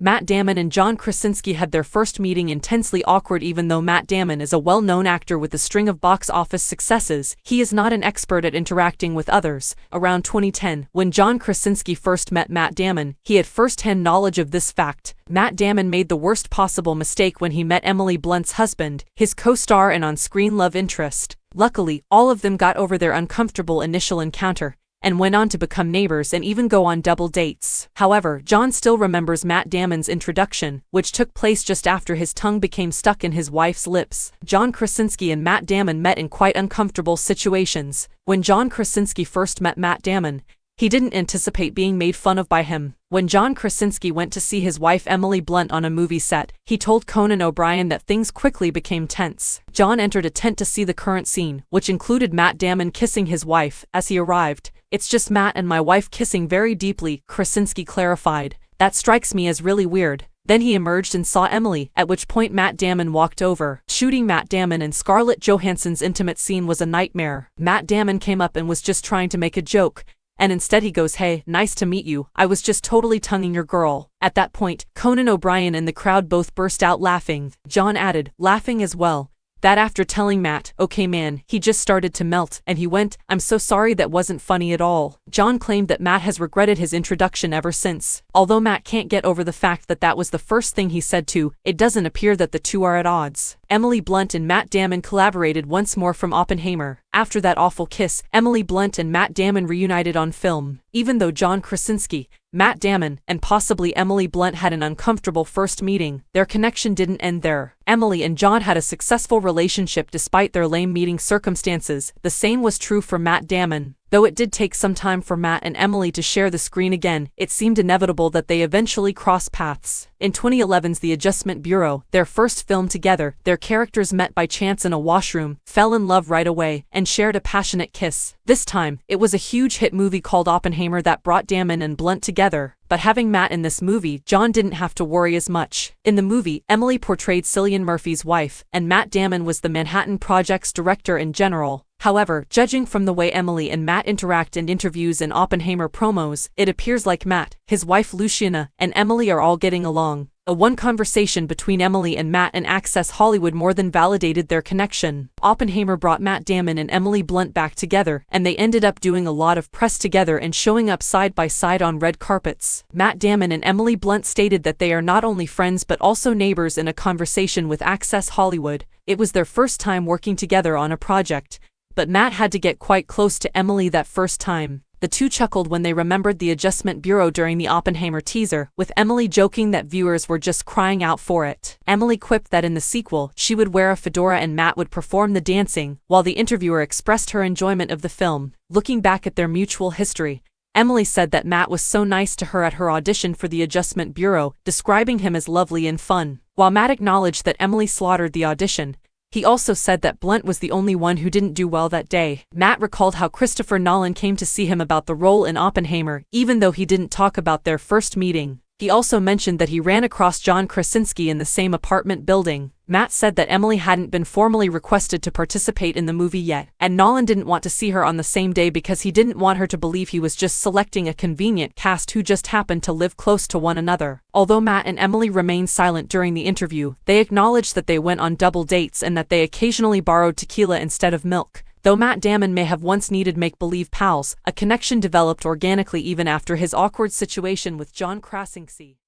Matt Damon and John Krasinski had their first meeting intensely awkward. Even though Matt Damon is a well-known actor with a string of box office successes, he is not an expert at interacting with others. Around 2010, when John Krasinski first met Matt Damon, he had first-hand knowledge of this fact. Matt Damon made the worst possible mistake when he met Emily Blunt's husband, his co-star and on-screen love interest. Luckily, all of them got over their uncomfortable initial encounter and went on to become neighbors and even go on double dates. However, John still remembers Matt Damon's introduction, which took place just after his tongue became stuck in his wife's lips. John Krasinski and Matt Damon met in quite uncomfortable situations. When John Krasinski first met Matt Damon, he didn't anticipate being made fun of by him. When John Krasinski went to see his wife Emily Blunt on a movie set, he told Conan O'Brien that things quickly became tense. John entered a tent to see the current scene, which included Matt Damon kissing his wife. As he arrived, "It's just Matt and my wife kissing very deeply," Krasinski clarified. "That strikes me as really weird." Then he emerged and saw Emily, at which point Matt Damon walked over. Shooting Matt Damon and Scarlett Johansson's intimate scene was a nightmare. Matt Damon came up and was just trying to make a joke, and instead he goes, "Hey, nice to meet you. I was just totally tonguing your girl." At that point, Conan O'Brien and the crowd both burst out laughing. John added, laughing as well, that after telling Matt, "Okay man," he just started to melt, and he went, "I'm so sorry, that wasn't funny at all." John claimed that Matt has regretted his introduction ever since. Although Matt can't get over the fact that that was the first thing he said to, it doesn't appear that the two are at odds. Emily Blunt and Matt Damon collaborated once more from Oppenheimer. After that awful kiss, Emily Blunt and Matt Damon reunited on film. Even though John Krasinski, Matt Damon, and possibly Emily Blunt had an uncomfortable first meeting, their connection didn't end there. Emily and John had a successful relationship despite their lame meeting circumstances. The same was true for Matt Damon. Though it did take some time for Matt and Emily to share the screen again, it seemed inevitable that they eventually cross paths. In 2011's The Adjustment Bureau, their first film together, their characters met by chance in a washroom, fell in love right away, and shared a passionate kiss. This time, it was a huge hit movie called Oppenheimer that brought Damon and Blunt together. But having Matt in this movie, John didn't have to worry as much. In the movie, Emily portrayed Cillian Murphy's wife, and Matt Damon was the Manhattan Project's director in general. However, judging from the way Emily and Matt interact in interviews and Oppenheimer promos, it appears like Matt, his wife Luciana, and Emily are all getting along. One conversation between Emily and Matt and Access Hollywood more than validated their connection. Oppenheimer brought Matt Damon and Emily Blunt back together, and they ended up doing a lot of press together and showing up side by side on red carpets. Matt Damon and Emily Blunt stated that they are not only friends but also neighbors in a conversation with Access Hollywood. It was their first time working together on a project, but Matt had to get quite close to Emily that first time. The two chuckled when they remembered The Adjustment Bureau during the Oppenheimer teaser, with Emily joking that viewers were just crying out for it. Emily quipped that in the sequel, she would wear a fedora and Matt would perform the dancing, while the interviewer expressed her enjoyment of the film. Looking back at their mutual history, Emily said that Matt was so nice to her at her audition for The Adjustment Bureau, describing him as lovely and fun. While Matt acknowledged that Emily slaughtered the audition, he also said that Blunt was the only one who didn't do well that day. Matt recalled how Christopher Nolan came to see him about the role in Oppenheimer, even though he didn't talk about their first meeting. He also mentioned that he ran across John Krasinski in the same apartment building. Matt said that Emily hadn't been formally requested to participate in the movie yet, and Nolan didn't want to see her on the same day because he didn't want her to believe he was just selecting a convenient cast who just happened to live close to one another. Although Matt and Emily remained silent during the interview, they acknowledged that they went on double dates and that they occasionally borrowed tequila instead of milk. Though Matt Damon may have once needed make-believe pals, a connection developed organically even after his awkward situation with John Krasinski.